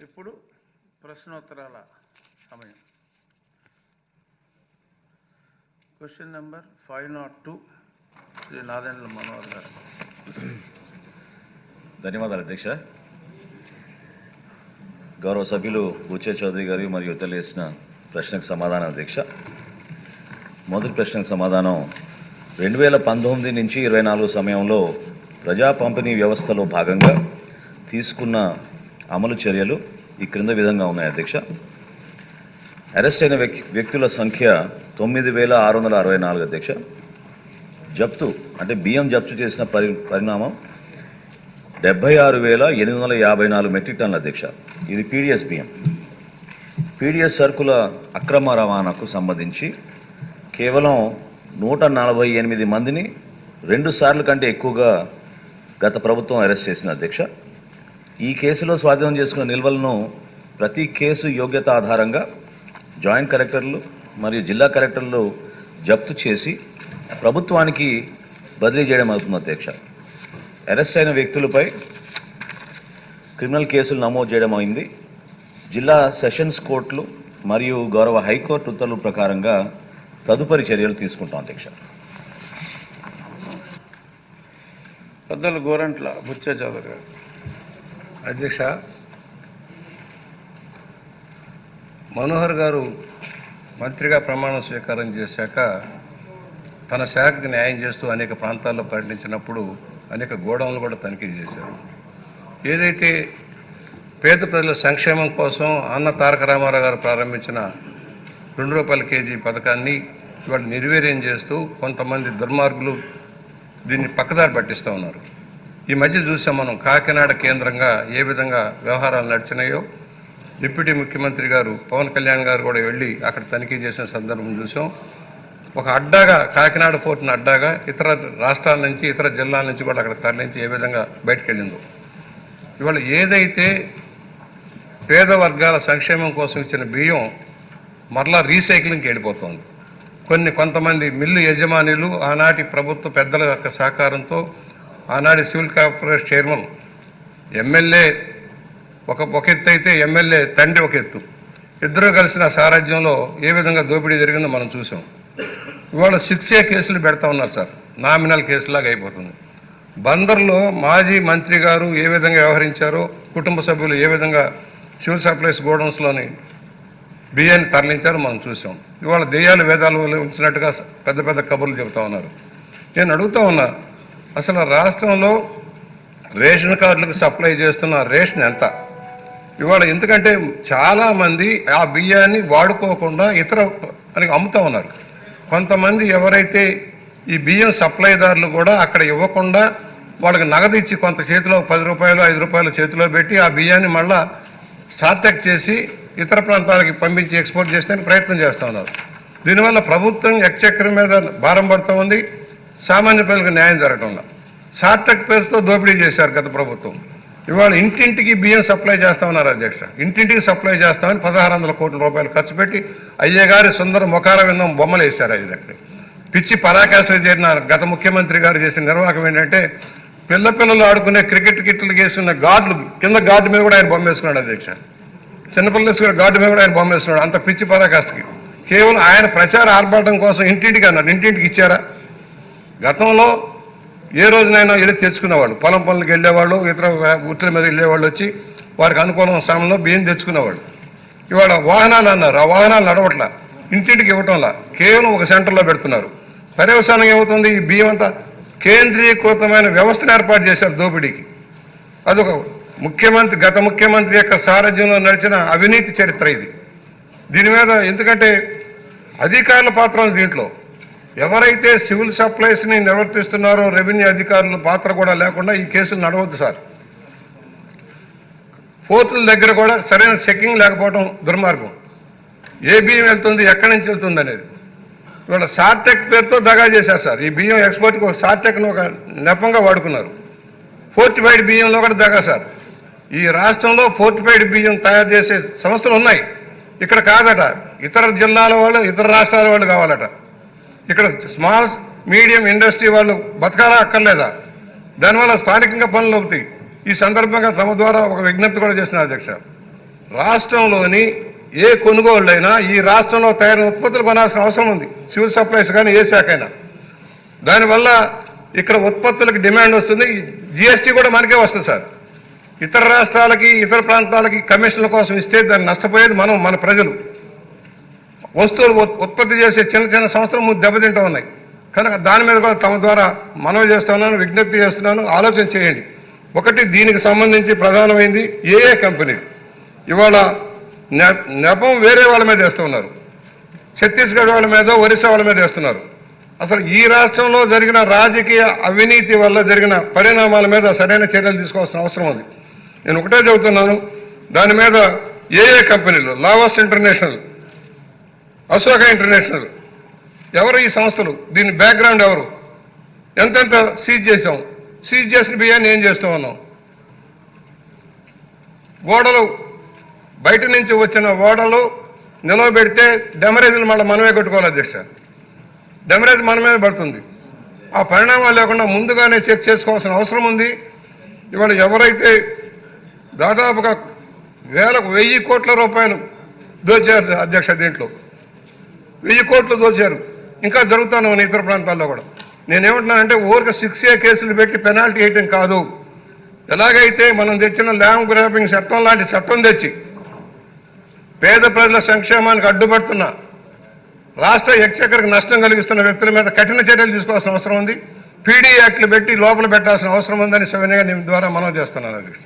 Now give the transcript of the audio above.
ఇప్పుడు ప్రశ్నోత్తరాల సమయం. క్వశ్చన్ నెంబర్ 502 శ్రీ నాదెండ్ల మనోహర్ గారు. ధన్యవాదాలు అధ్యక్ష. గౌరవ సభ్యులు బుచ్చే చౌదరి గారు మరియు తెలియజేసిన ప్రశ్నకు సమాధానం అధ్యక్ష. మొదటి ప్రశ్నకు సమాధానం 2019 నుంచి 24 సమయంలో ప్రజా పంపిణీ వ్యవస్థలో భాగంగా తీసుకున్న అమలు చర్యలు ఈ క్రింద విధంగా ఉన్నాయి అధ్యక్ష. అరెస్ట్ అయిన వ్యక్తుల సంఖ్య 9664 అధ్యక్ష. జప్తు అంటే బియ్యం జప్తు చేసిన పరిణామం 76,854 మెట్రిక్ టన్నుల అధ్యక్ష. ఇది పీడిఎస్ బియ్యం. పీడిఎస్ సరుకుల అక్రమ రవాణాకు సంబంధించి కేవలం 148 మందిని 2 సార్లు కంటే ఎక్కువగా గత ప్రభుత్వం అరెస్ట్ చేసిన అధ్యక్ష. ఈ కేసులో స్వాధీనం చేసుకున్న నిల్వలను ప్రతి కేసు యోగ్యత ఆధారంగా జాయింట్ కలెక్టర్లు మరియు జిల్లా కలెక్టర్లు జప్తు చేసి ప్రభుత్వానికి బదిలీ చేయడం అవుతుంది అధ్యక్ష. అరెస్ట్ అయిన వ్యక్తులపై క్రిమినల్ కేసులు నమోదు చేయడం అయింది. జిల్లా సెషన్స్ కోర్టులు మరియు గౌరవ హైకోర్టు ఉత్తర్వుల ప్రకారంగా తదుపరి చర్యలు తీసుకుంటాం అధ్యక్ష. పెద్దలు గోరంట్ల బుచ్చే చౌదరి గారు. అధ్యక్ష, మనోహర్ గారు మంత్రిగా ప్రమాణ స్వీకారం చేశాక తన శాఖకు న్యాయం చేస్తూ అనేక ప్రాంతాల్లో పర్యటించినప్పుడు అనేక గోడౌన్లు కూడా తనిఖీ చేశారు. ఏదైతే పేద ప్రజల సంక్షేమం కోసం అన్న తారక రామారావు గారు ప్రారంభించిన ₹2 కేజీ పథకాన్ని ఇవాళ నిర్వీర్యం చేస్తూ కొంతమంది దుర్మార్గులు దీన్ని పక్కదారి పట్టిస్తూ ఉన్నారు. ఈ మధ్య చూసాం మనం కాకినాడ కేంద్రంగా ఏ విధంగా వ్యవహారాలు నడిచినాయో. డిప్యూటీ ముఖ్యమంత్రి గారు పవన్ కళ్యాణ్ గారు కూడా వెళ్ళి అక్కడ తనిఖీ చేసిన సందర్భం చూసాం. ఒక అడ్డాగా కాకినాడ పోర్టును అడ్డాగా ఇతర రాష్ట్రాల నుంచి ఇతర జిల్లాల నుంచి కూడా అక్కడ తరలించి ఏ విధంగా బయటకు వెళ్ళిందో. ఇవాళ ఏదైతే పేద వర్గాల సంక్షేమం కోసం ఇచ్చిన బియ్యం మరలా రీసైక్లింగ్కి వెళ్ళిపోతుంది. కొంతమంది మిల్లు యజమానులు ఆనాటి ప్రభుత్వ పెద్దల యొక్క సహకారంతో ఆనాటి సివిల్ కార్పొరేషన్ చైర్మన్ ఎమ్మెల్యే ఒక ఎత్తు అయితే ఎమ్మెల్యే తండ్రి ఒక ఎత్తు, ఇద్దరూ కలిసిన సారథ్యంలో ఏ విధంగా దోపిడీ జరిగిందో మనం చూసాం. ఇవాళ 6A కేసులు పెడతా ఉన్నారు సార్, నామినల్ కేసులాగా అయిపోతుంది. బందర్లో మాజీ మంత్రి గారు ఏ విధంగా వ్యవహరించారో, కుటుంబ సభ్యులు ఏ విధంగా సివిల్ సప్లైస్ గోడౌన్స్లోని బియ్యాన్ని తరలించారో మనం చూసాం. ఇవాళ దెయ్యాలు వేదాలు ఉంచినట్టుగా పెద్ద పెద్ద కబుర్లు చెబుతూ ఉన్నారు. నేను అడుగుతూ ఉన్నా, అసలు రాష్ట్రంలో రేషన్ కార్డులకు సప్లై చేస్తున్న రేషన్ ఎంత? ఇవాళ ఎందుకంటే చాలామంది ఆ బియ్యాన్ని వాడుకోకుండా ఇతర అని అమ్ముతూ ఉన్నారు. కొంతమంది ఎవరైతే ఈ బియ్యం సప్లైదారులు కూడా అక్కడ ఇవ్వకుండా వాళ్ళకి నగదు ఇచ్చి కొంత చేతిలో ₹10 ₹5 చేతిలో పెట్టి ఆ బియ్యాన్ని మళ్ళా సాత్యక్ చేసి ఇతర ప్రాంతాలకి పంపించి ఎక్స్పోర్ట్ చేసేందుకు ప్రయత్నం చేస్తూ ఉన్నారు. దీనివల్ల ప్రభుత్వం ఎక్చక్ర మీద భారం పడుతూ ఉంది, సామాన్య ప్రజలకు న్యాయం జరగడంలో. సాత్యక్ పేరుతో దోపిడీ చేశారు గత ప్రభుత్వం. ఇవాళ ఇంటింటికి బియ్యం సప్లై చేస్తూ ఉన్నారు అధ్యక్ష. ఇంటింటికి సప్లై చేస్తామని ₹1600 కోట్ల ఖర్చు పెట్టి అయ్యగారి సుందర ముఖార విందం బొమ్మలు వేశారు. అది దగ్గర పిచ్చి పరాకాష్ఠ చేరిన గత ముఖ్యమంత్రి గారు చేసిన నిర్వాహకం ఏంటంటే పిల్లలు ఆడుకునే క్రికెట్ కిట్లు వేసుకున్న గార్డులు కింద గార్డు మీద కూడా ఆయన బొమ్మ వేసుకున్నాడు అధ్యక్ష. చిన్నపిల్లలు వేసుకునే గార్డు మీద కూడా ఆయన బొమ్మ వేసుకున్నాడు. అంత పిచ్చి పరాకాష్ఠకి కేవలం ఆయన ప్రచార ఆర్భాటం కోసం ఇంటింటికి అన్నారు. ఇంటింటికి ఇచ్చారా? గతంలో ఏ రోజునైనా వెళ్ళి తెచ్చుకునేవాళ్ళు, పొలం పనులకు వెళ్ళేవాళ్ళు, ఇతర వృత్తుల మీద వెళ్ళేవాళ్ళు వచ్చి వారికి అనుకూలమైన సమయంలో బియ్యం తెచ్చుకునేవాళ్ళు. ఇవాళ వాహనాలు అన్నారు, ఆ వాహనాలు నడవట్లా, ఇంటింటికి ఇవ్వటంలా కేవలం ఒక సెంటర్లో పెడుతున్నారు. పర్యవసానం ఏమవుతుంది? ఈ బియ్యం అంతా కేంద్రీకృతమైన వ్యవస్థను ఏర్పాటు చేశారు దోపిడీకి. అదొక గత ముఖ్యమంత్రి యొక్క సారథ్యంలో నడిచిన అవినీతి చరిత్ర ఇది. దీని మీద ఎందుకంటే అధికారుల పాత్ర ఉంది దీంట్లో. ఎవరైతే సివిల్ సప్లైస్ని నిర్వర్తిస్తున్నారో రెవెన్యూ అధికారుల పాత్ర కూడా లేకుండా ఈ కేసులు నడవద్దు సార్. పోర్టుల దగ్గర కూడా సరైన చెకింగ్ లేకపోవడం దుర్మార్గం. ఏ బియ్యం వెళ్తుంది, ఎక్కడి నుంచి వెళ్తుంది అనేది. ఇవాళ సార్టెక్ పేరుతో దగా చేశారు సార్. ఈ బియ్యం ఎక్స్పోర్ట్కి ఒక సార్టెక్ను ఒక నెపంగా వాడుకున్నారు. ఫోర్టిఫైడ్ బియ్యంలో కూడా దగా సార్. ఈ రాష్ట్రంలో ఫోర్టిఫైడ్ బియ్యం తయారు చేసే సంస్థలు ఉన్నాయి, ఇక్కడ కాదట. ఇతర జిల్లాల వాళ్ళు, ఇతర రాష్ట్రాల వాళ్ళు కావాలట. ఇక్కడ స్మాల్ మీడియం ఇండస్ట్రీ వాళ్ళు బతకాలా అక్కర్లేదా? దానివల్ల స్థానికంగా పనులు అవుతాయి. ఈ సందర్భంగా తమ ద్వారా ఒక విజ్ఞప్తి కూడా చేస్తున్నారు అధ్యక్ష. రాష్ట్రంలోని ఏ కొనుగోళ్ళైనా ఈ రాష్ట్రంలో తయారైన ఉత్పత్తులు కొనాల్సిన అవసరం ఉంది, సివిల్ సప్లైస్ కానీ ఏ శాఖ అయినా. దానివల్ల ఇక్కడ ఉత్పత్తులకు డిమాండ్ వస్తుంది. జిఎస్టీ కూడా మనకే వస్తుంది సార్. ఇతర రాష్ట్రాలకి ఇతర ప్రాంతాలకి కమిషన్ల కోసం ఇస్తే దాన్ని నష్టపోయేది మన ప్రజలు. వస్తువులు ఉత్పత్తి చేసే చిన్న చిన్న సంస్థలు దెబ్బతింటూ ఉన్నాయి. కనుక దాని మీద కూడా తమ ద్వారా మనవి చేస్తున్నాను, విజ్ఞప్తి చేస్తున్నాను, ఆలోచన చేయండి. ఒకటి, దీనికి సంబంధించి ప్రధానమైంది ఏ కంపెనీలు ఇవాళ నెపం వేరే వాళ్ళ మీద వేస్తూ ఉన్నారు. ఛత్తీస్గఢ్ వాళ్ళ మీద, ఒరిస్సా వాళ్ళ మీద వేస్తున్నారు. అసలు ఈ రాష్ట్రంలో జరిగిన రాజకీయ అవినీతి వల్ల జరిగిన పరిణామాల మీద సరైన చర్యలు తీసుకోవాల్సిన అవసరం ఉంది. నేను ఒకటే చెబుతున్నాను, దాని మీద ఏ కంపెనీలు, లావాస్ ఇంటర్నేషనల్, అశోక ఇంటర్నేషనల్, ఎవరు ఈ సంస్థలు, దీని బ్యాక్గ్రౌండ్ ఎవరు, ఎంతెంత సీజ్ చేసాం, సీజ్ చేసిన బియ్యాన్ని ఏం చేస్తూ ఉన్నాం, ఓడలు బయట నుంచి వచ్చిన ఓడలు నిలవబెడితే డెమరేజ్లు మళ్ళీ మనమే కట్టుకోవాలి అధ్యక్ష. డెమరేజ్ మన మీద పడుతుంది. ఆ పరిణామాలు లేకుండా ముందుగానే చెక్ చేసుకోవాల్సిన అవసరం ఉంది. ఇవాళ ఎవరైతే దాదాపుగా 1000 కోట్ల రూపాయలు దోచారు అధ్యక్ష, దీంట్లో 1000 కోట్లు దోచారు. ఇంకా జరుగుతాను ఇతర ప్రాంతాల్లో కూడా. నేనేమంటున్నానంటే ఊరికి 6A కేసులు పెట్టి పెనాల్టీ వేయటం కాదు. ఎలాగైతే మనం తెచ్చిన ల్యాండ్ గ్రాబింగ్ చట్టం లాంటి చట్టం తెచ్చి పేద ప్రజల సంక్షేమానికి అడ్డుపడుతున్న, రాష్ట్ర ఎక్స్చెక్కర్కి నష్టం కలిగిస్తున్న వ్యక్తుల మీద కఠిన చర్యలు తీసుకోవాల్సిన అవసరం ఉంది. పీడీ యాక్ట్లు పెట్టి లోపల పెట్టాల్సిన అవసరం ఉందని సవినయంగా నేను ద్వారా మనం చేస్తున్నాను అధ్యక్ష.